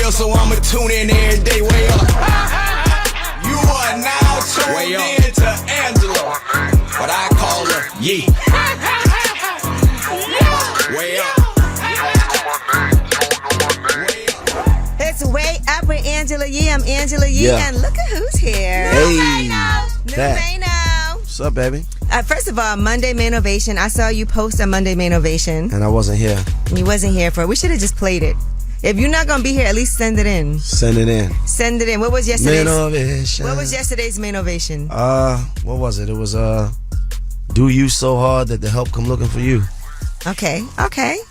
real, so I'ma tune in every day. Way up. You are now tuned in to Angela, but I call her Yee. Way up. It's Way Up with Angela Yee. I'm Angela Yee, and look at who's here. Hey, New Mayo. What's up, baby? First of all, Monday Main Ovation. I saw you post a Monday Main Ovation. And I wasn't here. You wasn't here for it. We should have just played it. If you're not going to be here, at least send it in. Send it in. Send it in. What was yesterday's? Main Ovation. What was yesterday's Main Ovation? What was it? It was, do you so hard that the help come looking for you. Okay.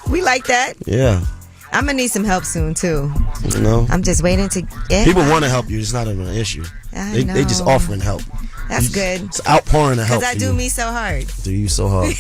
We like that. Yeah. I'm going to need some help soon, too. You know? I'm just waiting to get... People want to help you. It's not an issue. They just offering help. That's good. It's outpouring of help. Because I do me so hard. Do you so hard.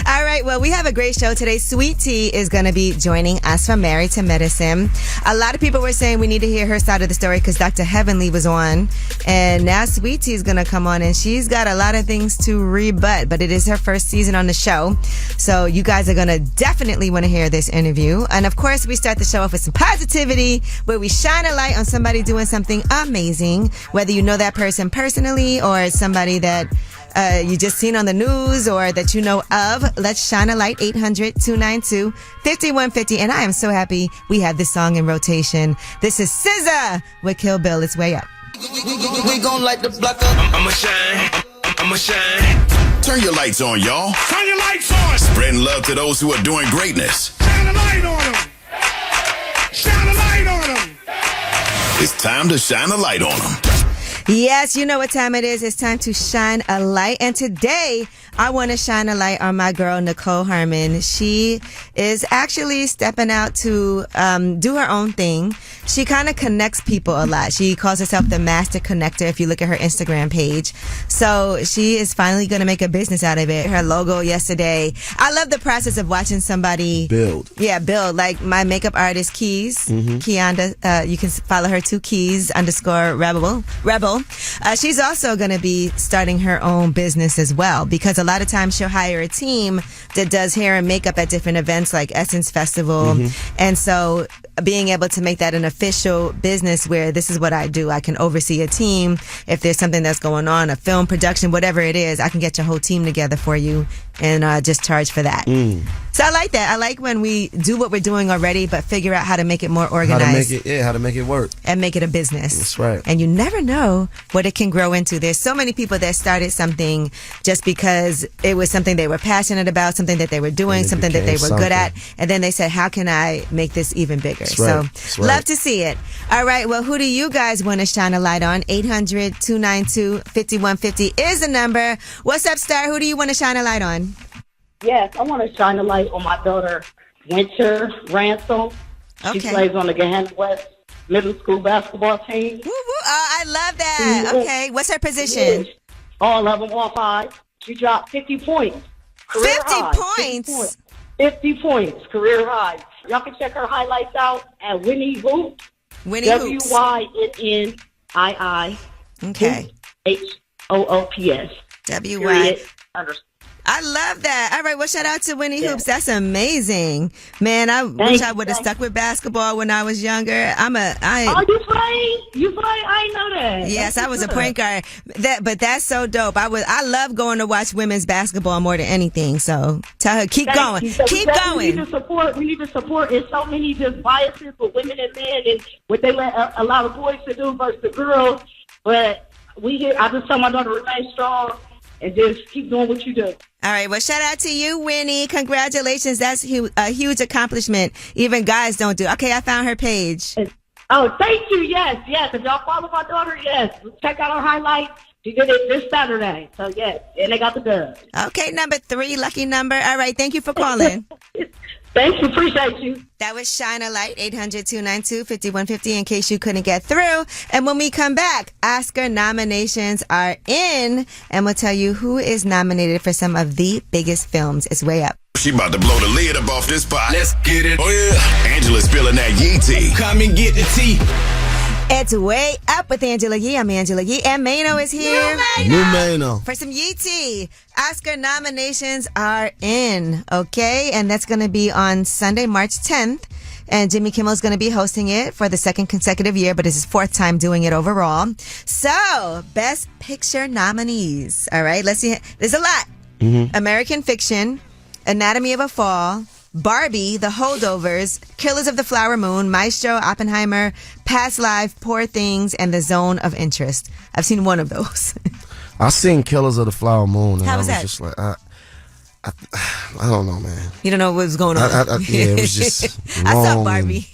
All right. Well, we have a great show today. Sweet Tea is going to be joining us from Married to Medicine. A lot of people were saying we need to hear her side of the story because Dr. Heavenly was on. And now Sweet Tea is going to come on and she's got a lot of things to rebut. But it is her first season on the show. So you guys are going to definitely want to hear this interview. And of course, we start the show off with some positivity where we shine a light on somebody doing something amazing. Whether you know that person personally or somebody that you just seen on the news or that you know of. Let's shine a light. 800-292-5150. And I am so happy we have this song in rotation. This is SZA with Kill Bill. It's Way Up. We gon' light the block up. I'ma shine. Turn your lights on, y'all. Turn your lights on. Spreading love to those who are doing greatness. Shine a light on them. Shine a light on them. It's time to shine a light on them. Yes, you know what time it is. It's time to shine a light. And today, I want to shine a light on my girl, Nicole Harmon. She is actually stepping out to do her own thing. She kind of connects people a lot. She calls herself the Master Connector if you look at her Instagram page. So she is finally going to make a business out of it. Her logo yesterday. I love the process of watching somebody build. Yeah, build. Like my makeup artist, Keys. Kianda, you can follow her to Keys_Rebel. She's also going to be starting her own business as well because a lot of times she'll hire a team that does hair and makeup at different events like Essence Festival. And so being able to make that an official business where this is what I do. I can oversee a team. If there's something that's going on, a film production, whatever it is, I can get your whole team together for you and just charge for that. So I like that. I like when we do what we're doing already, but figure out how to make it more organized. How to make it work. And make it a business. That's right. And you never know what it can grow into. There's so many people that started something just because it was something they were passionate about, something that they were doing, something that they were good at. And then they said, how can I make this even bigger? That's right. So love to see it. All right. Well, who do you guys want to shine a light on? 800-292-5150 is the number. What's up, Star? Who do you want to shine a light on? Yes, I want to shine a light on my daughter, Winter Ransom. She plays on the Gahanna West Middle School basketball team. Woo, woo. Oh, I love that. Okay. What's her position? All of them, all five. She dropped 50 points. 50 points? 50 points, career high. Y'all can check her highlights out at Winnie Hoops. Winnie Hoops. WYNNII. Okay. HOOPS. WY. I love that. All right. Well, shout out to Winnie Hoops. That's amazing. Man, I wish I would have stuck with basketball when I was younger. Oh, you played? You played? I didn't know that. Yes, I was a point guard. But that's so dope. I love going to watch women's basketball more than anything. So tell her, keep going. Keep going. We need to support. There's so many just biases with women and men and what they let a lot of boys to do versus the girls. But I just tell my daughter remain strong and just keep doing what you do. All right. Well, shout out to you, Winnie. Congratulations. That's a huge accomplishment. Even guys don't do. Okay, I found her page. Oh, thank you. Yes. If y'all follow my daughter, yes. Check out her highlights. She did it this Saturday. So, yes. And they got the dub. Okay, number 3, lucky number. All right. Thank you for calling. Thank you. Appreciate you. That was Shine a Light, 800-292-5150 in case you couldn't get through. And when we come back, Oscar nominations are in. And we'll tell you who is nominated for some of the biggest films. It's Way Up. She about to blow the lid up off this pot. Let's get it. Oh, yeah. Angela's spilling that Yee tea. Come and get the tea. It's Way Up with Angela Yee. I'm Angela Yee. And Mayo is here. New Mayo. For some Yee tea. Oscar nominations are in. Okay. And that's going to be on Sunday, March 10th. And Jimmy Kimmel's going to be hosting it for the second consecutive year, but it's his fourth time doing it overall. So, Best Picture nominees. All right, let's see. There's a lot. American Fiction, Anatomy of a Fall, Barbie, The Holdovers, Killers of the Flower Moon, Maestro, Oppenheimer, Past Life, Poor Things, and The Zone of Interest. I've seen one of those. I seen Killers of the Flower Moon, and How I was was that? just like, I don't know, man. You don't know what was going on. Yeah, it was just I saw long Barbie.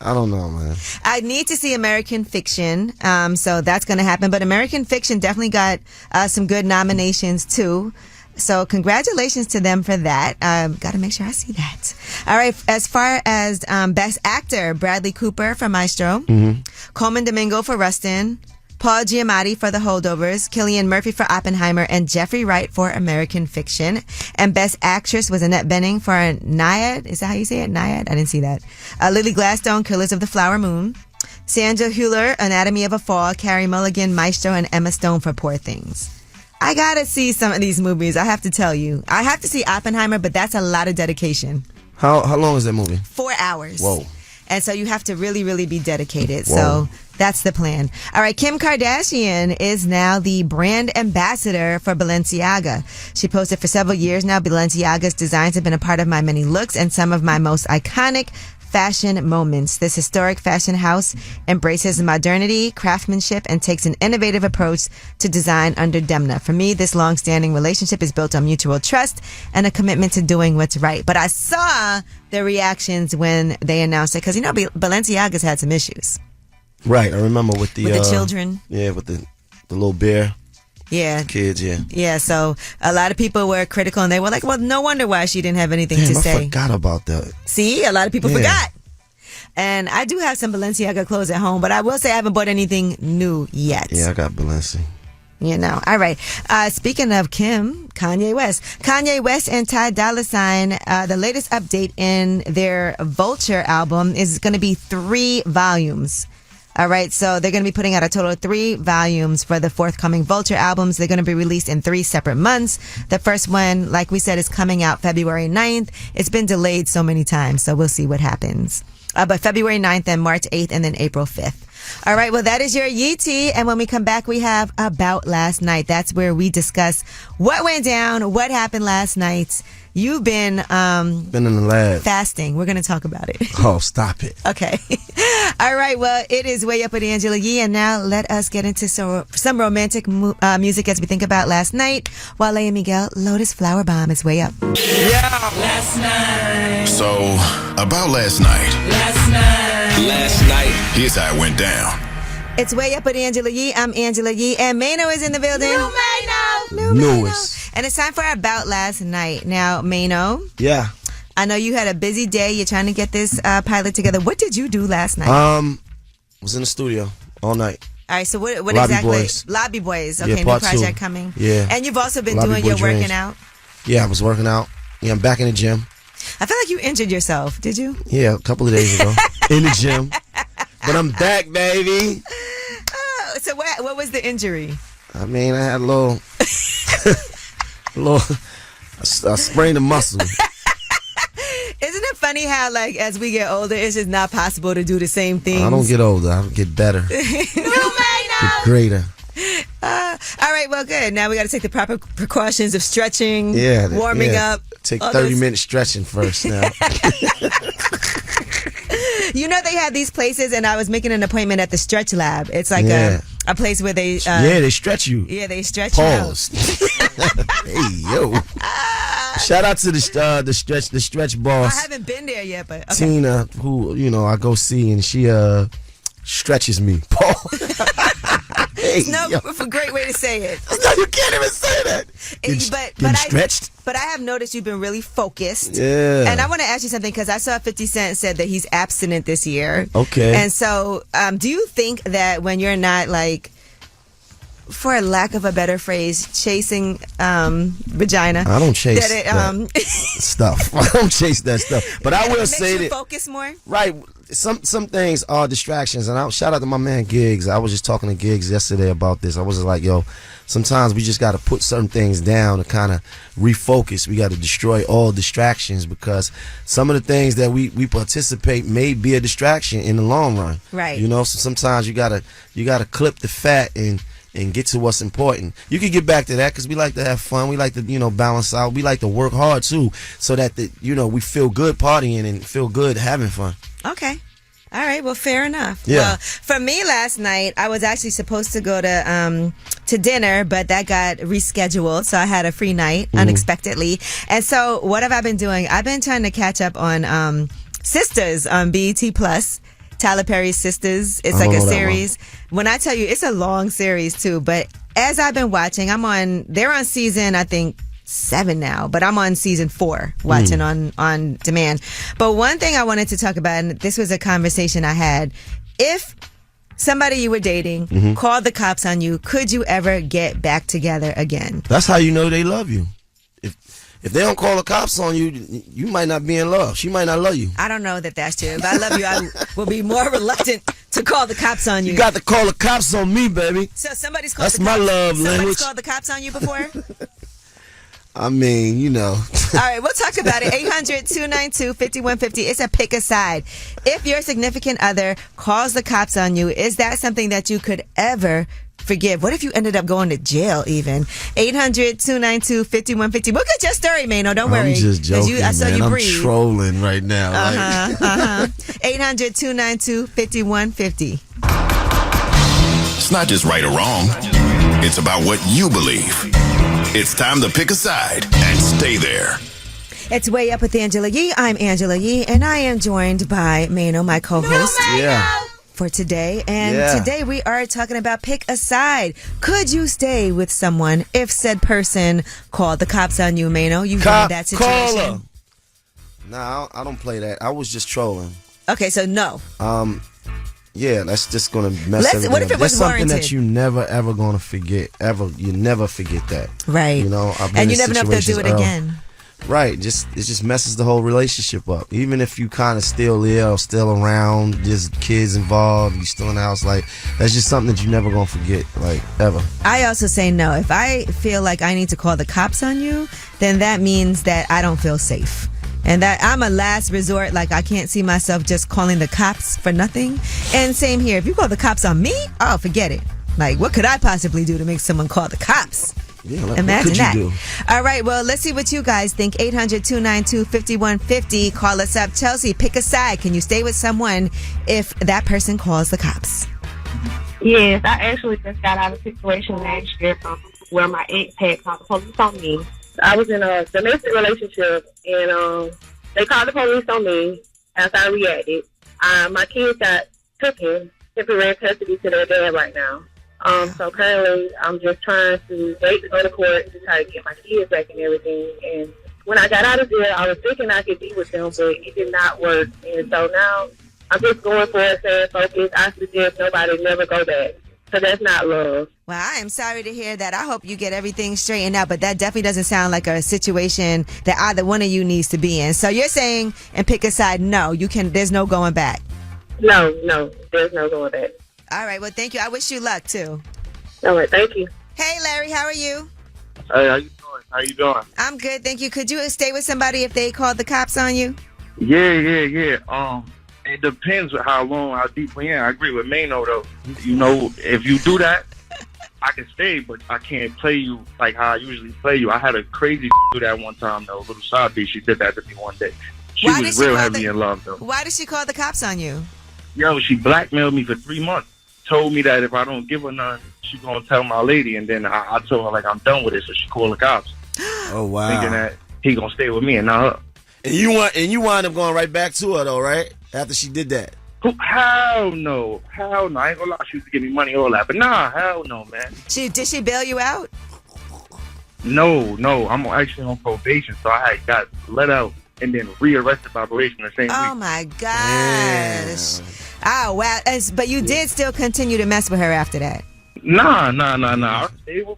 I don't know, man. I need to see American Fiction, so that's going to happen. But American Fiction definitely got some good nominations, too. So congratulations to them for that. Got to make sure I see that. All right. As far as Best Actor, Bradley Cooper for Maestro, Coleman Domingo for Rustin, Paul Giamatti for The Holdovers, Cillian Murphy for Oppenheimer, and Jeffrey Wright for American Fiction. And Best Actress was Annette Bening for Nyad. Is that how you say it? Nyad? I didn't see that. Lily Gladstone, Killers of the Flower Moon. Sandra Hüller, Anatomy of a Fall. Carrie Mulligan, Maestro, and Emma Stone for Poor Things. I gotta see some of these movies. I have to tell you. I have to see Oppenheimer, but that's a lot of dedication. How long is that movie? 4 hours. Whoa. And so you have to really, really be dedicated. Whoa. So that's the plan. All right. Kim Kardashian is now the brand ambassador for Balenciaga. She posted for several years now. Balenciaga's designs have been a part of my many looks and some of my most iconic fashion moments. This historic fashion house embraces modernity, craftsmanship, and takes an innovative approach to design under Demna. For me, this long-standing relationship is built on mutual trust and a commitment to doing what's right. But I saw the reactions when they announced it because, you know, Balenciaga's had some issues. Right, I remember with the children. Yeah, with the little bear. Yeah. Kids, yeah. Yeah, so a lot of people were critical and they were like, well, no wonder why she didn't have anything to I say. forgot about that. See, a lot of people Yeah. forgot. And I do have some Balenciaga clothes at home, but I will say I haven't bought anything new yet. Yeah, I got Balenci. You know. All right. Speaking of Kim, Kanye West. Kanye West and Ty Dolla $ign, the latest update in their Vulture album is going to be 3 volumes. All right, so they're going to be putting out a total of 3 volumes for the forthcoming Vulture albums. They're going to be released in 3 separate months. The first one, like we said, is coming out February 9th. It's been delayed so many times, so we'll see what happens. But February 9th and March 8th and then April 5th. All right, well, that is your Yee Tea. And when we come back, we have About Last Night. That's where we discuss what went down, what happened last night. You've been in the lab. fasting. We're going to talk about it. Oh, stop it. Okay. All right. Well, it is Way Up with Angela Yee. And now let us get into some romantic music as we think about last night. Wale and Miguel, Lotus Flower Bomb is Way Up. Last night. So, about last night, Last night. here's how it went down. It's Way Up with Angela Yee. I'm Angela Yee. And Mano is in the building. New Newest. And it's time for About Last Night. Now, Mano, Yeah. I know you had a busy day. You're trying to get this pilot together. What did you do last night? Was in the studio all night. All right, so what Lobby exactly? Boys. Lobby Boys. Yeah, Okay, new part project 2. coming. Yeah. And you've also been Lobby doing Boy your working Dreams. out. Yeah, I was working out. Yeah, I'm back in the gym. I feel like you injured yourself. Did you? Yeah, a couple of days ago. In the gym. But I'm back, baby. Oh, so what was the injury? I mean, I had a little, I sprained a muscle. Isn't it funny how, like, as we get older, it's just not possible to do the same things? I don't get older. I get better. Get greater. All right, well, good. Now we got to take the proper precautions of stretching, Yeah. warming yeah. up. Take all 30 those- minutes stretching first now. You know, they have these places, and I was making an appointment at the Stretch Lab. It's like Yeah. a place where they... Yeah, they stretch you. Yeah, they stretch you out. Pause. Hey, yo. Shout out to the stretch I boss, haven't been there yet, but okay. Tina, who, I go see, and she stretches me. Pause. Hey, No, yo. a great way to say it. No, you can't even say that. Getting stretched? But I have noticed you've been really focused. Yeah. And I want to ask you something because I saw 50 Cent said that he's abstinent this year. Okay. And so, do you think that when you're not, like, for a lack of a better phrase, chasing vagina? I don't chase that stuff. I don't chase that stuff. But I will it say makes you that. focus more? Right. some things are distractions, and shout out to my man Giggs. I was just talking to Giggs yesterday about this. I was just like, yo, sometimes we just got to put certain things down to kind of refocus. We got to destroy all distractions, because some of the things that we participate may be a distraction in the long run. Right. You know, so sometimes you gotta clip the fat and get to what's important. You can get back to that, because we like to have fun. We like to, balance out. We like to work hard too, so that we feel good partying and feel good having fun. Okay. All right. Well, fair enough. Yeah. Well, for me last night, I was actually supposed to go to dinner, but that got rescheduled, so I had a free night unexpectedly. And so, what have I been doing? I've been trying to catch up on Sisters on BET Plus. Tyler Perry's Sisters. It's like a series. When I tell you, it's a long series too. But as I've been watching, they're on season, I think, 7 now, but I'm on season 4 watching on demand. But one thing I wanted to talk about, and this was a conversation I had, if somebody you were dating called the cops on you, could you ever get back together again? That's how you know they love you. If they don't call the cops on you, you might not be in love. She might not love you. I don't know that that's true. If I love you, I will be more reluctant to call the cops on you. You got to call the cops on me, baby. So somebody's called That's the my cops. love Somebody's language. called the cops on you before? I mean, All right, we'll talk about it. 800-292-5150. It's a pick a side. If your significant other calls the cops on you, is that something that you could ever forgive? What if you ended up going to jail even? 800-292-5150. We'll get your story, Mano. Don't worry. I'm just joking, I saw man. you I'm breathe. trolling right now. 800-292-5150. It's not just right or wrong. It's about what you believe. It's time to pick a side and stay there. It's Way Up with Angela Yee. I'm Angela Yee, and I am joined by Mano, my co-host. For today. And today we are talking about pick a side. Could you stay with someone if said person called the cops on you, Mano? You've been in that situation. Caller. Nah, I don't play that. I was just trolling. Okay, so no. Yeah, that's just gonna mess everything What if it up. was That's something warranted? that you never ever gonna forget. You never forget that. Right. You know, I've been and in you never know if they'll do it situations, again. Right. It just messes the whole relationship up. Even if you kind of still there or still around, just kids involved, you still in the house, like that's just something that you never gonna forget, like ever. I also say no. If I feel like I need to call the cops on you, then that means that I don't feel safe. And that I'm a last resort. Like, I can't see myself just calling the cops for nothing. And same here. If you call the cops on me, oh, forget it. Like, what could I possibly do to make someone call the cops? Yeah, like, Imagine what that. could you do? All right, well, let's see what you guys think. 800-292-5150. Call us up. Chelsea, pick a side. Can you stay with someone if that person calls the cops? Yes, I actually just got out of a situation last year where my ex had called the police on me. I was in a domestic relationship, and they called the police on me after I reacted. My kids got taken temporary custody to their dad right now. So currently, I'm just trying to wait to go to court to try to get my kids back and everything. And when I got out of jail, I was thinking I could be with them, but it did not work. And so now I'm just going for it, saying focus. I suggest nobody never go back. So that's not love. Well, I am sorry to hear that. I hope you get everything straightened out, but that definitely doesn't sound like a situation that either one of you needs to be in. So you're saying, and pick a side, no, there's no going back. No, there's no going back. All right, well, thank you. I wish you luck, too. All right, thank you. Hey, Larry, how are you? Hey, how you doing? How you doing? I'm good, thank you. Could you stay with somebody if they called the cops on you? Yeah. It depends on how long, how deep we in. I agree with Mano, though. You know, if you do that, I can stay, but I can't play you like how I usually play you. I had a crazy do that one time, though. A little side bitch, she did that to me one day. She Why was did she real call heavy in love, though. Why did she call the cops on you? Yo, she blackmailed me for 3 months. Told me that if I don't give her none, she gonna tell my lady. And then I told her, like, I'm done with it, so she called the cops. Oh, wow. Thinking that he gonna stay with me and not her. And you wind up going right back to her, though, right? After she did that. Hell no. I ain't gonna lie. She used to give me money, all that. But nah, hell no, man. Did she bail you out? No. I'm actually on probation, so I had got let out and then rearrested by probation the same Oh, week. my gosh. Oh, wow. But you did still continue to mess with her after that? Nah. I stayed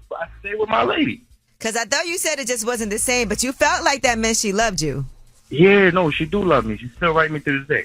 with my lady. Because I thought you said it just wasn't the same, but you felt like that meant she loved you. Yeah, no, she do love me. She still write me to this day.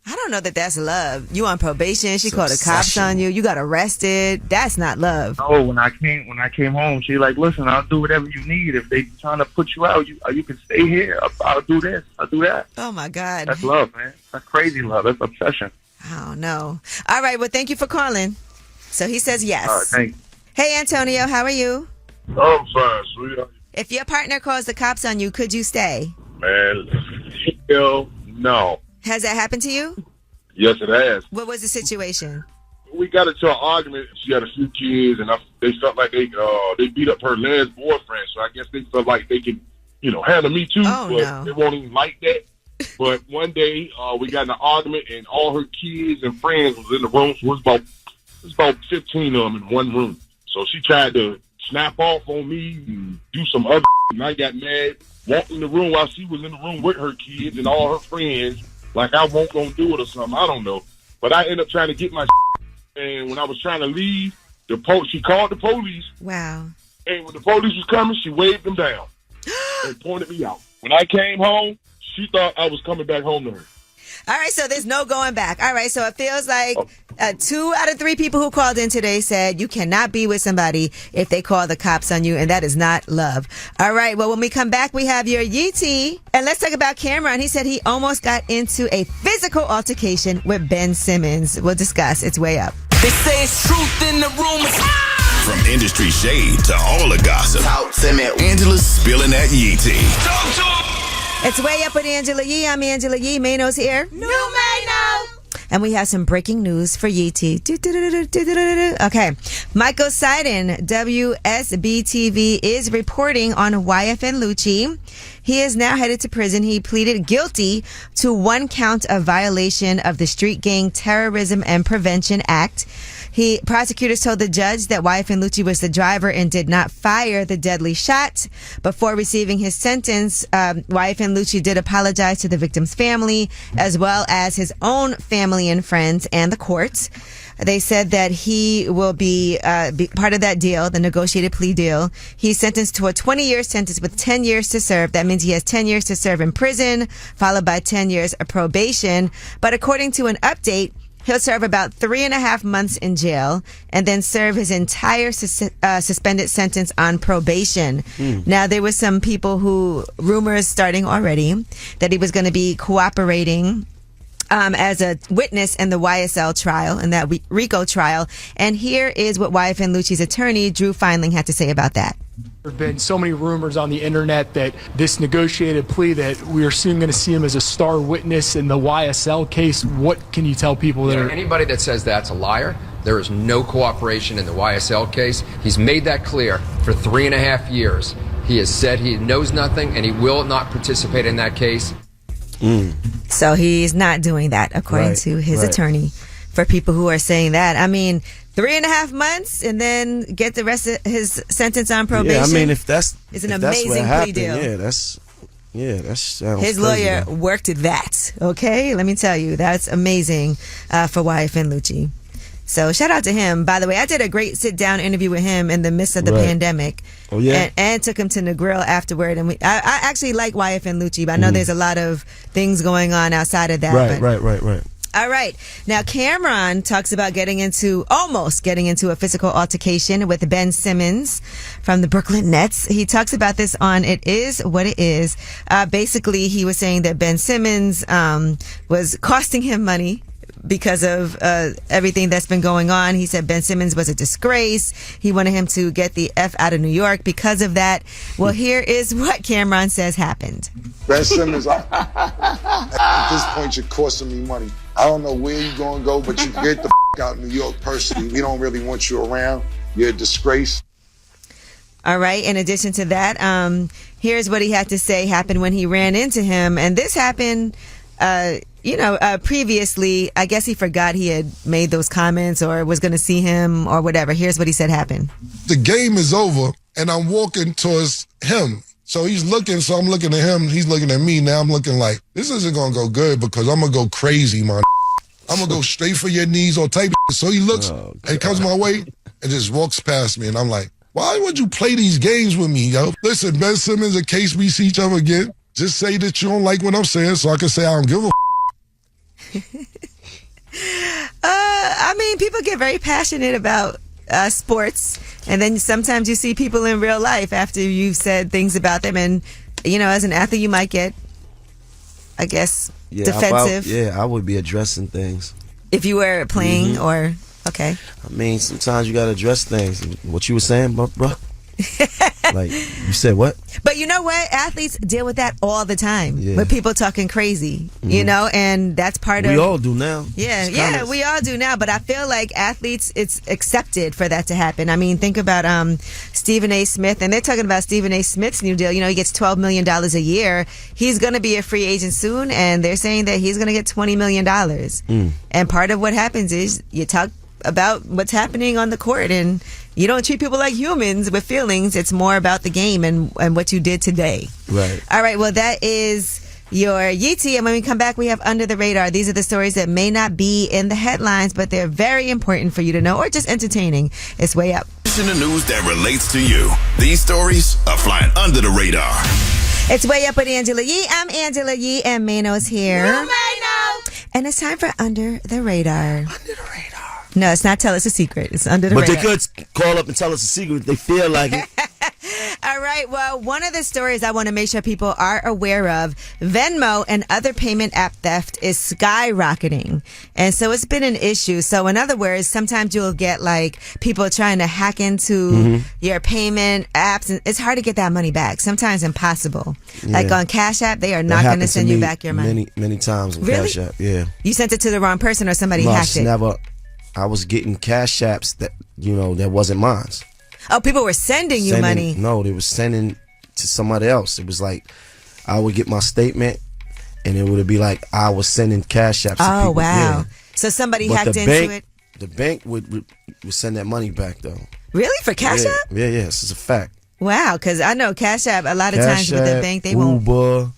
I don't know that that's love. You on probation. She called the cops on you. You got arrested. That's not love. Oh, when I came home, she like, listen, I'll do whatever you need. If they trying to put you out, you can stay here. I'll do this. I'll do that. Oh my God. That's love, man. That's crazy love. That's obsession. Oh no. All right. Well, thank you for calling. So he says yes. All right, thanks. Hey, Antonio, how are you? I'm fine, sweetheart. If your partner calls the cops on you, could you stay? Man, hell no. Has that happened to you? Yes, it has. What was the situation? We got into an argument. She had a few kids, and they felt like they beat up her last boyfriend. So I guess they felt like they could, handle me too. Oh, but no. They won't even like that. But one day we got in an argument, and all her kids and friends was in the room. So it was about 15 of them in one room. So she tried to snap off on me and do some other, and I got mad. Walked in the room while she was in the room with her kids and all her friends, like I won't gonna do it or something. I don't know. But I ended up trying to get my and when I was trying to leave, she called the police. Wow. And when the police was coming, she waved them down and pointed me out. When I came home, she thought I was coming back home to her. All right, so there's no going back. All right, so it feels like 2 out of 3 people who called in today said you cannot be with somebody if they call the cops on you, and that is not love. All right, well, when we come back, we have your Yeetie. And let's talk about Cameron. He said he almost got into a physical altercation with Ben Simmons. We'll discuss. It's way up. They say it's truth in the rumors. From industry shade to all the gossip, Angela's spilling that Yee tea. Talk to 'em. It's way up with Angela Yee. I'm Angela Yee. Mayno's here. New Mayno. And we have some breaking news for Yeetie. Okay. Michael Seiden, WSB-TV, is reporting on YFN Lucci. He is now headed to prison. He pleaded guilty to 1 count of violation of the Street Gang Terrorism and Prevention Act. Prosecutors told the judge that YFN Lucci was the driver and did not fire the deadly shot. Before receiving his sentence, YFN Lucci did apologize to the victim's family, as well as his own family and friends and the courts. They said that he will be part of that deal, the negotiated plea deal. He's sentenced to a 20-year sentence with 10 years to serve. That means he has 10 years to serve in prison, followed by 10 years of probation. But according to an update, he'll serve about 3.5 months in jail and then serve his entire suspended sentence on probation. Now, there was some rumors starting already that he was going to be cooperating as a witness in the YSL trial, in that RICO trial. And here is what YFN Lucci's attorney, Drew Feinling, had to say about that. There have been so many rumors on the internet that this negotiated plea, that we are soon going to see him as a star witness in the YSL case. What can you tell people there? Anybody that says that's a liar. There is no cooperation in the YSL case. He's made that clear for 3.5 years. He has said he knows nothing and he will not participate in that case. So he's not doing that, according to his attorney. For people who are saying that, I mean, 3.5 months and then get the rest of his sentence on probation. Yeah, I mean, if that's an if amazing that's what happened, plea deal. that sounds his crazy, lawyer though. worked that. Okay, let me tell you, that's amazing for YFN Lucci. So shout out to him. By the way, I did a great sit-down interview with him in the midst of the pandemic. Oh, yeah? And took him to Negril afterward. And I actually like YFN Lucci, but I know there's a lot of things going on outside of that. Right. All right. Now, Cameron talks about almost getting into a physical altercation with Ben Simmons from the Brooklyn Nets. He talks about this on It Is What It Is. Basically, he was saying that Ben Simmons was costing him money because of everything that's been going on. He said Ben Simmons was a disgrace. He wanted him to get the F out of New York because of that. Well, here is what Cameron says happened. Ben Simmons, at this point, you're costing me money. I don't know where you're going to go, but you get the out of New York personally. We don't really want you around. You're a disgrace. All right. In addition to that, here's what he had to say happened when he ran into him. And this happened, previously. I guess he forgot he had made those comments or was going to see him or whatever. Here's what he said happened. The game is over, and I'm walking towards him. So he's looking, so I'm looking at him, he's looking at me. Now I'm looking like, this isn't going to go good because I'm going to go crazy, man. I'm going to go straight for your knees or type. So he looks and comes my way and just walks past me. And I'm like, why would you play these games with me, yo? Listen, Ben Simmons, in case we see each other again, just say that you don't like what I'm saying so I can say I don't give a I mean, people get very passionate about sports, and then sometimes you see people in real life after you've said things about them, and as an athlete, you might get, I guess, defensive. I would be addressing things if you were playing or okay. I mean, sometimes you gotta address things. What you were saying, bro? Like you said, what? But you know what? Athletes deal with that all the time. With people talking crazy, and that's part of. We all do now. Yeah, we all do now. But I feel like athletes, it's accepted for that to happen. I mean, think about Stephen A. Smith, and they're talking about Stephen A. Smith's new deal. He gets $12 million a year. He's going to be a free agent soon, and they're saying that he's going to get $20 million. And part of what happens is you talk about what's happening on the court, and you don't treat people like humans with feelings. It's more about the game and what you did today. Right. All right. Well, that is your Yeetie. And when we come back, we have Under the Radar. These are the stories that may not be in the headlines, but they're very important for you to know, or just entertaining. It's Way Up. Listen to news that relates to you. These stories are flying under the radar. It's Way Up with Angela Yee. I'm Angela Yee, and Mano's here. And it's time for Under the Radar. Under the Radar. No, it's not Tell Us a Secret. It's Under the Radar. But they could call up and tell us a secret if they feel like it. All right. Well, one of the stories I want to make sure people are aware of, Venmo and other payment app theft is skyrocketing. And so it's been an issue. So in other words, sometimes you'll get like people trying to hack into your payment apps, and it's hard to get that money back. Sometimes impossible. Like on Cash App, they are not going to send you back your money. Many times on Really? Cash App, yeah. You sent it to the wrong person, or somebody hacked it? Never. I was getting Cash Apps that, that wasn't mine. Oh, people were sending you money. No, they were sending to somebody else. It was like I would get my statement, and it would be like I was sending Cash Apps to people. Oh, wow. Yeah. So somebody hacked into it? The bank would send that money back, though. Really? For Cash App? Yeah, this is a fact. Wow, because I know Cash App, a lot of times with the bank, they won't. Uber,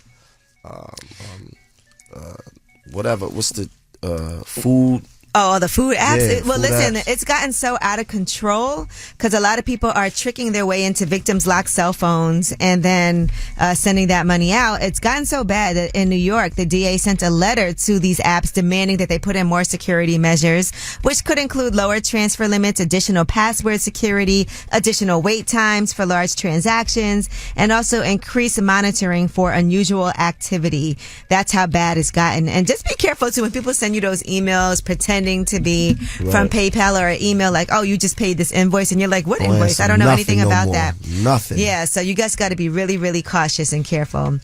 whatever. What's the food? Oh, the food apps. Yeah, Well, food listen, apps. it's gotten so out of control because a lot of people are tricking their way into victims' locked cell phones and then sending that money out. It's gotten so bad that in New York, the DA sent a letter to these apps demanding that they put in more security measures, which could include lower transfer limits, additional password security, additional wait times for large transactions, and also increase monitoring for unusual activity. That's how bad it's gotten. And just be careful, too, when people send you those emails pretending to be from PayPal or an email like, oh, you just paid this invoice, and you're like, what invoice? I don't know anything about that. Nothing. Yeah, so you guys got to be really, really cautious and careful.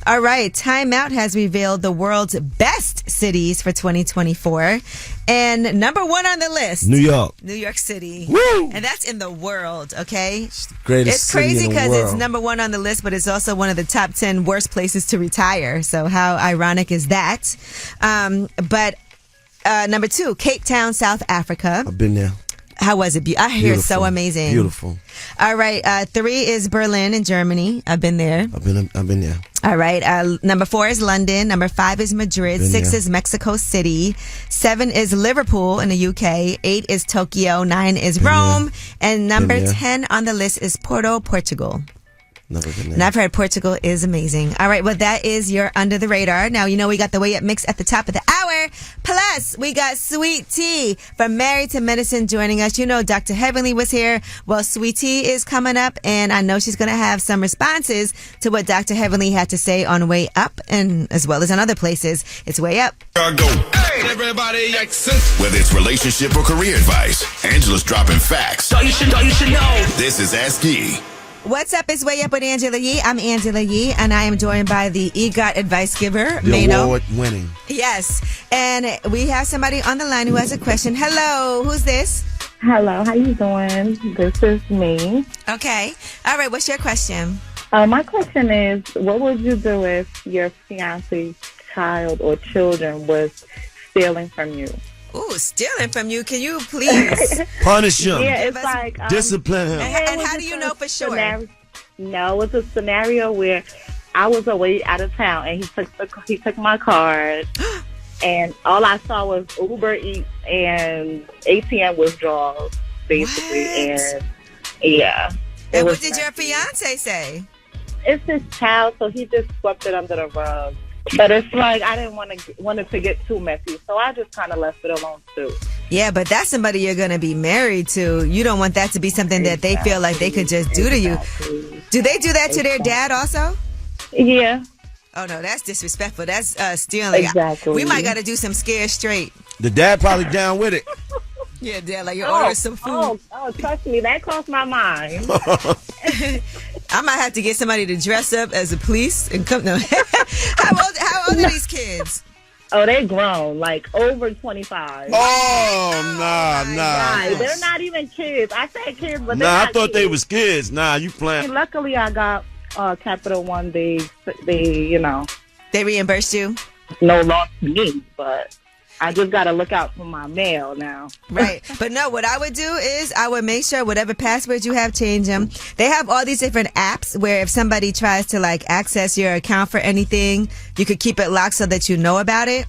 All right, Time Out has revealed the world's best cities for 2024. And number one on the list, New York City. Woo! And that's in the world, okay? It's the greatest It's city crazy in the because world. it's number one on the list, but it's also one of the top 10 worst places to retire. So how ironic is that? But number two, Cape Town, South Africa. I've been there. How was it? I hear it's so amazing. Beautiful. All right. 3 is Berlin in Germany. I've been there. I've been there. All right. Number 4 is London. Number 5 is Madrid. Been 6 there. is Mexico City. 7 is Liverpool in the UK. 8 is Tokyo. 9 is Rome. And number there. 10 on the list is Porto, Portugal. Never been there. And I've heard Portugal is amazing. All right, well, that is your Under the Radar. Now, we got the Way Up mix at the top of the hour. Plus, we got Sweet Tea from Married to Medicine joining us. Dr. Heavenly was here. Well, Sweet Tea is coming up, and I know she's going to have some responses to what Dr. Heavenly had to say on Way Up, and as well as on other places. It's Way Up. I go. Hey, everybody, access. Whether it's relationship or career advice, Angela's dropping facts. So you should know. This is Ask Yee. What's up? It's Way Up with Angela Yee. I'm Angela Yee, and I am joined by the EGOT advice giver, The Mayo. award-winning. Yes, and we have somebody on the line who has a question. Hello, who's this? Hello, how you doing? This is me. Okay. All right, what's your question? My question is, what would you do if your fiance's child or children was stealing from you? Ooh, stealing from you. Can you please? Punish him. Yeah, it's like... Discipline him. And how do you know for sure? No, it's a scenario where I was away out of town, and he took my card, and all I saw was Uber Eats and ATM withdrawals, basically. What? And yeah. And what did your fiance say? It's his child, so he just swept it under the rug. But it's like I didn't want it to get too messy, so I just kind of left it alone too. Yeah, but that's somebody you're going to be married to. You don't want that to be something that they feel like they could just do to you. Do they do that to their dad also? Yeah. Oh, no, that's disrespectful. That's stealing. Exactly. We might got to do some scare straight. The dad probably down with it. Yeah, Dad, like you order some food. Trust me, that crossed my mind. I might have to get somebody to dress up as a police and come. No. How old are these kids? Oh, they grown, like over 25. Oh, nah. They're not even kids. I said kids, but Nah, they're I not thought kids. they was kids. Nah, you playing. And luckily, I got Capital One. They They reimbursed you? No loss to me, but I just got to look out for my mail now. Right. But no, what I would do is I would make sure whatever passwords you have, change them. They have all these different apps where if somebody tries to like access your account for anything, you could keep it locked so that you know about it.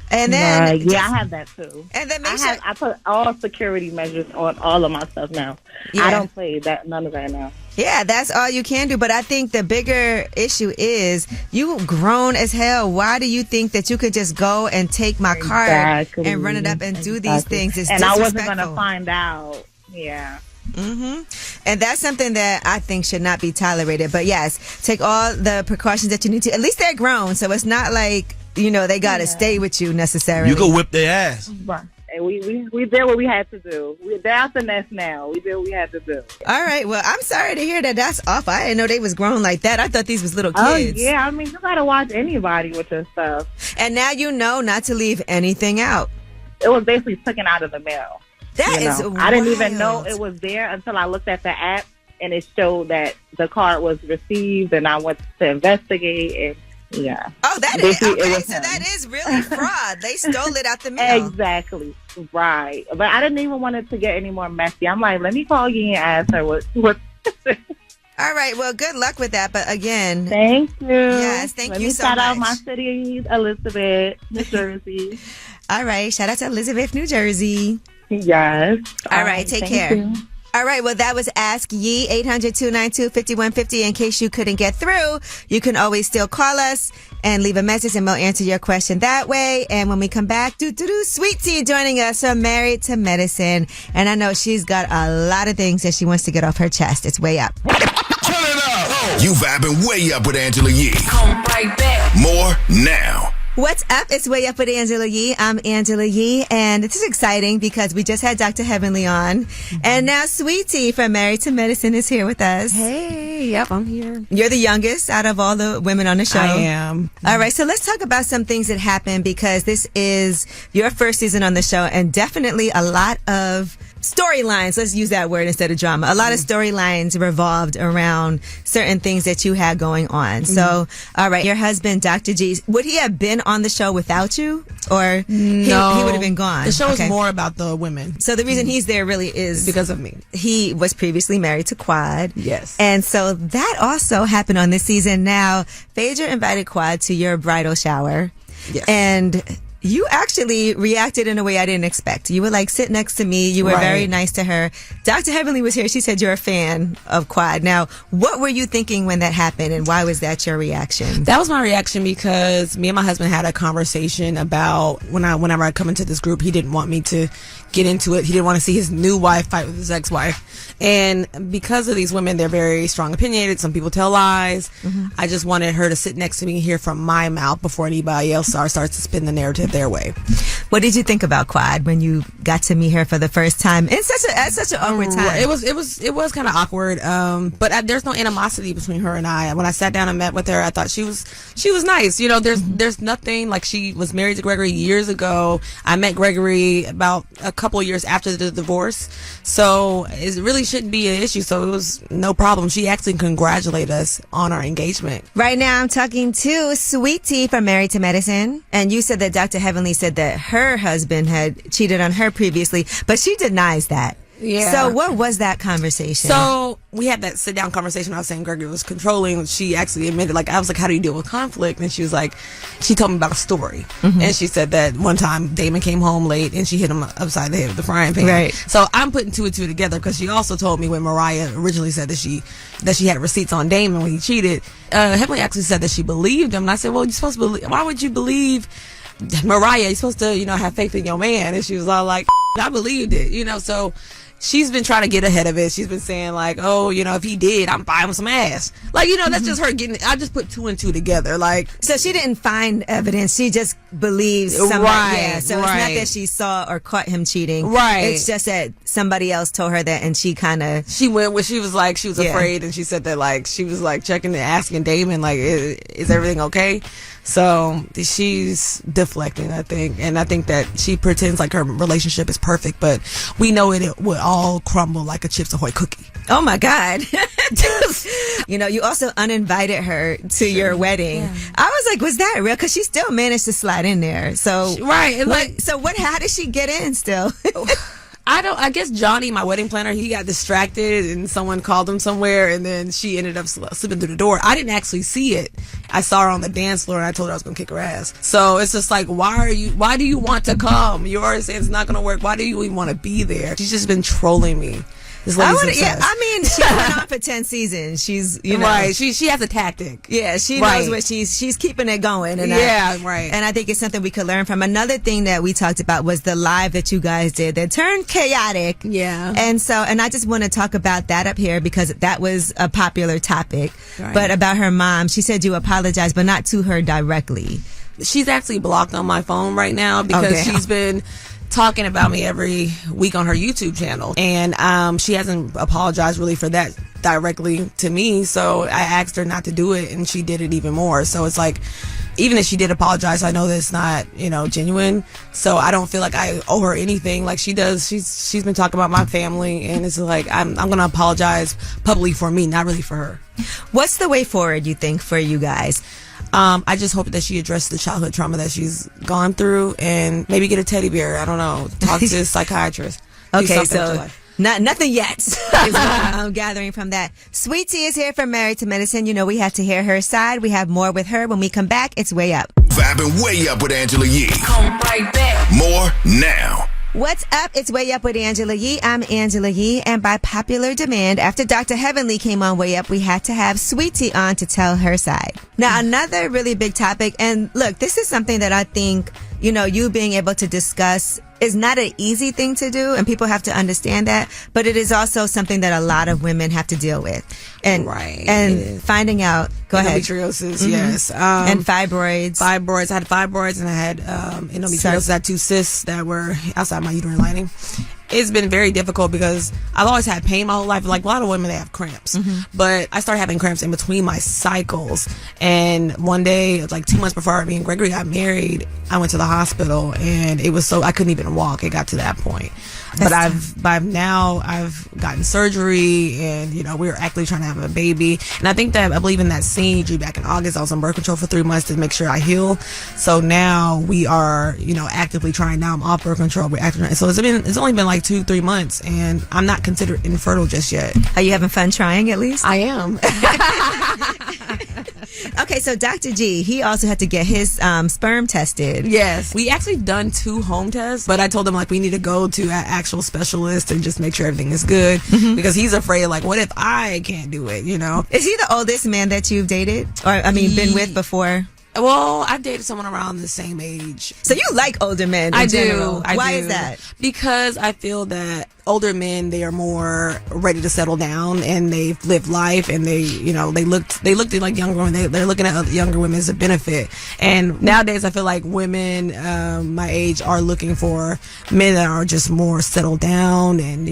And then yeah, I have that too. And then I put all security measures on all of my stuff now. Yeah. I don't play none of that now. Yeah, that's all you can do. But I think the bigger issue is you grown as hell. Why do you think that you could just go and take my card and run it up and do these things? It's and I wasn't disrespectful. going to find out. Yeah. And that's something that I think should not be tolerated. But yes, take all the precautions that you need to. At least they're grown, so it's not like, they got to stay with you necessarily. You can whip their ass. Right. And we did what we had to do. They're out the nest now. We did what we had to do. All right. Well, I'm sorry to hear that. That's awful. I didn't know they was grown like that. I thought these was little kids. Oh, yeah. I mean, you got to watch anybody with your stuff. And now you know not to leave anything out. It was basically taken out of the mail. That is I didn't even wild. know it was there until I looked at the app and it showed that the card was received, and I went to investigate and yeah. Oh, that is okay. So that is really fraud. They stole it out the mail. Exactly. Right. But I didn't even want it to get any more messy. I'm like, let me call you and ask her what. All right. Well, good luck with that. But again, thank you. Yes, thank let you me so shout much. out my city, Elizabeth, New Jersey. All right. Shout out to Elizabeth, New Jersey. Yes. All right. Take thank care. you. All right. Well, that was Ask Yee, 800-292-5150. In case you couldn't get through, you can always still call us and leave a message and we'll answer your question that way. And when we come back, Sweet Tea joining us from Married to Medicine. And I know she's got a lot of things that she wants to get off her chest. It's way up. Turn it up. You vibing way up with Angela Yee. Come right back. More now. What's up? It's Way Up with Angela Yee. I'm Angela Yee, and this is exciting because we just had Dr. Heavenly on, and now Sweet Tea from Married to Medicine is here with us. Hey, yep, I'm here. You're the youngest out of all the women on the show. I am. All right, so let's talk about some things that happened because this is your first season on the show, and definitely a lot of storylines. Let's use that word instead of drama. A lot of storylines revolved around certain things that you had going on. So, all right, your husband, Dr. G, would he have been on the show without you, or he would have been gone? The show is more about the women. So the reason he's there really is because of me. He was previously married to Quad. Yes. And so that also happened on this season. Now, Phaedra invited Quad to your bridal shower. Yes. And you actually reacted in a way I didn't expect. You would like sit next to me. You were very nice to her. Dr. Heavenly was here. She said you're a fan of Quad. Now, what were you thinking when that happened, and why was that your reaction? That was my reaction because me and my husband had a conversation about whenever I come into this group, he didn't want me to get into it. He didn't want to see his new wife fight with his ex-wife. And because of these women, they're very strong opinionated. Some people tell lies. I just wanted her to sit next to me and hear from my mouth before anybody else starts to spin the narrative their way. What did you think about Quad when you got to meet her for the first time at such an awkward time? It was kind of awkward. But there's no animosity between her and I. When I sat down and met with her, I thought she was nice. There's nothing. Like, she was married to Gregory years ago. I met Gregory about a couple years after the divorce, so it really shouldn't be an issue. So it was no problem. She actually congratulated us on our engagement. Right now, I'm talking to Sweet Tea from Married to Medicine, and you said that Dr. Heavenly said that her husband had cheated on her previously, but she denies that. Yeah. So what was that conversation? So we had that sit down conversation. I was saying Gregory was controlling. She actually admitted, like, I was like, how do you deal with conflict? And she was like, she told me about a story. And she said that one time Damon came home late and she hit him upside the head with the frying pan. Right. So I'm putting two and two together because she also told me when Mariah originally said that she had receipts on Damon when he cheated. Heavenly actually said that she believed him. And I said, well, you're supposed to believe. Why would you believe Mariah? You're supposed to, have faith in your man. And she was all like, I believed it, so she's been trying to get ahead of it. She's been saying like, oh, if he did, I'm buying him some ass. Like, that's just her getting, I just put two and two together. Like, so she didn't find evidence. She just believes somebody. Right, Yeah. So it's not that she saw or caught him cheating. Right. It's just that somebody else told her that, and she kind of. She went where she was like, she was afraid, and she said that like, she was like checking and asking Damon like, is everything okay? So she's deflecting, I think. And I think that she pretends like her relationship is perfect, but we know it would all crumble like a Chips Ahoy cookie. Oh my God. You also uninvited her to your wedding. Yeah. I was like, was that real? Because she still managed to slide in there. So, right. How did she get in still? I guess Johnny, my wedding planner, he got distracted and someone called him somewhere and then she ended up slipping through the door. I didn't actually see it. I saw her on the dance floor and I told her I was going to kick her ass. So it's just like, why do you want to come? You already said it's not going to work. Why do you even want to be there? She's just been trolling me. She's been on for 10 seasons. She's, right. She has a tactic. Yeah, she knows what she's keeping it going. And right. And I think it's something we could learn from. Another thing that we talked about was the live that you guys did that turned chaotic. Yeah. And I just want to talk about that up here because that was a popular topic. Right. But about her mom, she said you apologized, but not to her directly. She's actually blocked on my phone right now because she's been talking about me every week on her YouTube channel, and she hasn't apologized really for that directly to me. So I asked her not to do it, and she did it even more. So it's like, even if she did apologize, I know that it's not genuine. So I don't feel like I owe her anything like she does. She's been talking about my family, and it's like I'm gonna apologize publicly for me, not really for her. What's the way forward, you think, for you guys? I just hope that she addresses the childhood trauma that she's gone through and maybe get a teddy bear. I don't know. Talk to a psychiatrist. Okay, so nothing yet is what I'm gathering from that. Sweet Tea is here from Married to Medicine. We had to hear her side. We have more with her. When we come back, it's Way Up. Vibing Way Up with Angela Yee. Come right back. More now. What's up? It's Way Up with Angela Yee. I'm Angela Yee, and by popular demand, after Dr. Heavenly came on Way Up, we had to have Sweet Tea on to tell her side. Now, another really big topic, and look, this is something that I think, you being able to discuss is not an easy thing to do, and people have to understand that, but it is also something that a lot of women have to deal with. And finding out, go ahead. Endometriosis, yes. And fibroids. I had fibroids and I had endometriosis. I had 2 cysts that were outside my uterine lining. It's been very difficult because I've always had pain my whole life. Like a lot of women, they have cramps. But I started having cramps in between my cycles. And one day, like 2 months before me and Gregory got married, I went to the hospital and it was I couldn't even walk. It got to that point. But I've gotten surgery and, we were actually trying to have a baby. And I believe in that scene you drew back in August. I was on birth control for 3 months to make sure I heal. So now we are, actively trying. Now I'm off birth control. So it's only been like 2-3 months and I'm not considered infertile just yet. Are you having fun trying at least? I am. Okay, so Dr. G, he also had to get his sperm tested. Yes. We actually done 2 home tests, but I told him we need to go to an actual specialist and just make sure everything is good because he's afraid what if I can't do it, Is he the oldest man that you've dated? Or, been with before? Well, I've dated someone around the same age. So you like older men in general. Why is that? Because I feel that older men, they are more ready to settle down and they've lived life and they looked at like younger women. They're looking at younger women as a benefit. And nowadays I feel like women my age are looking for men that are just more settled down and,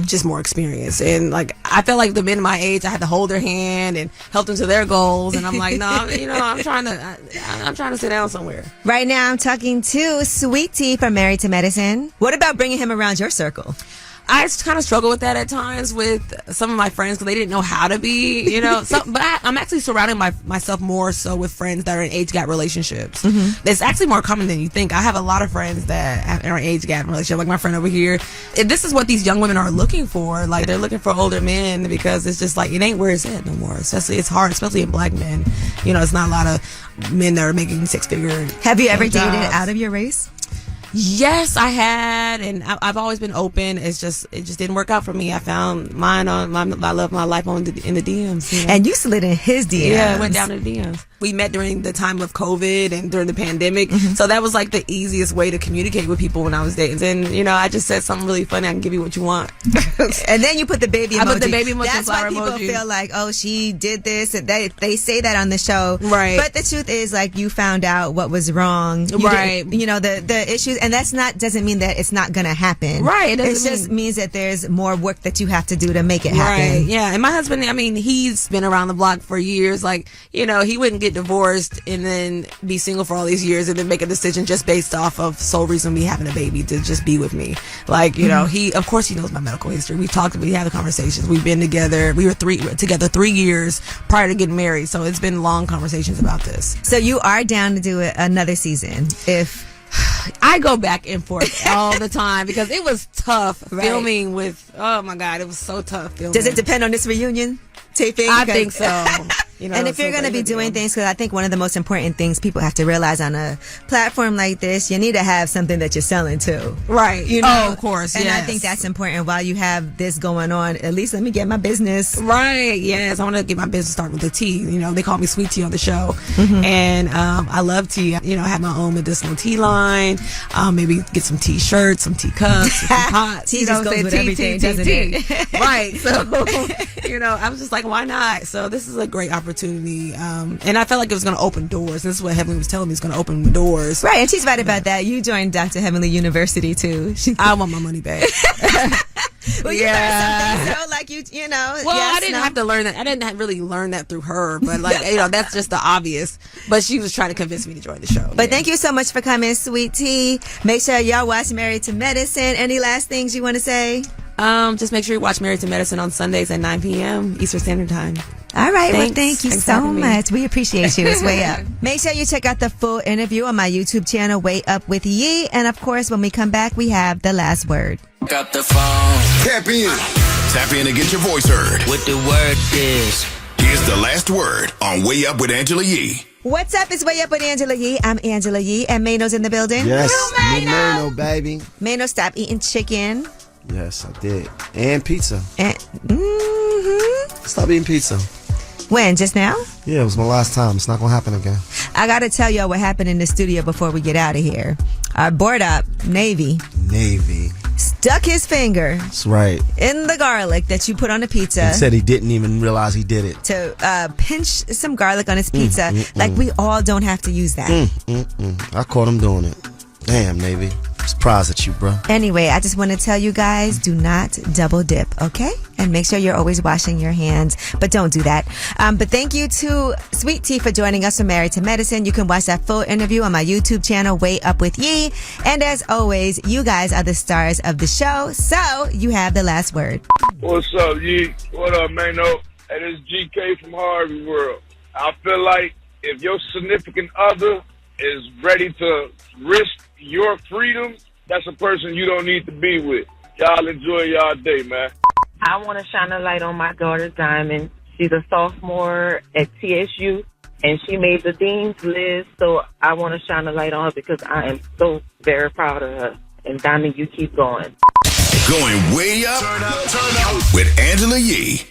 just more experience. And I felt like the men my age, I had to hold their hand and help them to their goals. And I'm like, no, I'm trying to sit down somewhere. Right now I'm talking to Sweet Tea from Married to Medicine. What about bringing him around your circle? I kind of struggle with that at times with some of my friends because they didn't know how to be, you know. But I'm actually surrounding myself more so with friends that are in age gap relationships. It's actually more common than you think. I have a lot of friends that are in age gap relationship, like my friend over here. This is what these young women are looking for. Like, they're looking for older men because it's just like, it ain't where it's at no more. Especially, it's hard, especially in black men. You know, it's not a lot of men that are making six-figure. Have you ever dated out of your race? Yes, I had, and I've always been open. It just didn't work out for me. I found mine on I love my life in the DMs. You know? And you slid in his DMs. Yeah, I went down to the DMs. We met during the time of COVID and during the pandemic, so that was like the easiest way to communicate with people when I was dating. And you know, I just said something really funny. I can give you what you want. And then you put the baby emoji. I put the baby emoji. That's why people feel like, oh, she did this. And they say that on the show, right? But the truth is, like, you found out what was wrong, right? You know, the issues, and that's doesn't mean that it's not gonna happen, right? It just means that there's more work that you have to do to make it happen. Right? Yeah. And my husband, I mean, he's been around the block for years. Like, you know, he wouldn't get divorced and then be single for all these years and then make a decision just based off of sole reason me having a baby to just be with me. Like, you know, of course he knows my medical history. We've talked, we had the conversations. We've been together. We were together 3 years prior to getting married. So it's been long conversations about this. So you are down to do another season if... I go back and forth all the time because it was tough filming with, oh my God, it was so tough filming. Does it depend on this reunion taping? I think so. You know, and if you're going to be doing things, because I think one of the most important things people have to realize on a platform like this, you need to have something that you're selling to. Right. You know? Oh, of course. And yes. I think that's important. While you have this going on, at least let me get my business. Right. Yes. I want to get my business started with the tea. You know, they call me Sweet Tea on the show. And I love tea. You know, I have my own medicinal tea line. Maybe get some t-shirts, some teacups, some pots. Tea just goes with everything, doesn't it? Right. So, you know, I was just like, why not? So this is a great opportunity. And I felt like it was going to open doors. This is what Heavenly was telling me. It's going to open doors. Right. And she's right about that. You joined Dr. Heavenly University too. I want my money back. Well, you learned something, so like you know. Well, yes, I didn't have to learn that. I didn't really learn that through her, but like, you know, that's just the obvious. But she was trying to convince me to join the show. But thank you so much for coming, Sweet Tea. Make sure y'all watch Married to Medicine. Any last things you want to say? Just make sure you watch Married to Medicine on Sundays at 9 p.m. Eastern Standard Time. All right. Thanks. Well, thank you Thanks so for having me. much. We appreciate you. It's Way Up. Make sure you check out the full interview on my YouTube channel, Way Up with Yee. And of course, when we come back, we have the last word. Got the phone. Tap in. Tap in and get your voice heard. What the word is. Here's the last word on Way Up with Angela Yee. What's up? It's Way Up with Angela Yee. I'm Angela Yee, and Mayno's in the building. Yes, new Mano, baby. Mayno, stop eating chicken. Yes, I did. And pizza. And, Stop eating pizza. When? Just now? Yeah, it was my last time. It's not going to happen again. I got to tell y'all what happened in the studio before we get out of here. Our board up, Navy, stuck his finger That's right. in the garlic that you put on the pizza. He said he didn't even realize he did it. To pinch some garlic on his pizza. Like, we all don't have to use that. I caught him doing it. Damn, Navy. Surprised at you, bro. Anyway, I just want to tell you guys, do not double dip, okay? And make sure you're always washing your hands, but don't do that. But thank you to Sweet Tea for joining us for Married to Medicine. You can watch that full interview on my YouTube channel, Way Up with Yee. And as always, you guys are the stars of the show, so you have the last word. What's up, Yee? What up, Mano? Hey, this is GK from Harvey World. I feel like if your significant other is ready to risk your freedom, that's a person you don't need to be with. Y'all enjoy y'all day, man. I want to shine a light on my daughter, Diamond. She's a sophomore at TSU, and she made the dean's list, so I want to shine a light on her because I am so very proud of her. And Diamond, you keep going. Going way up with Angela Yee.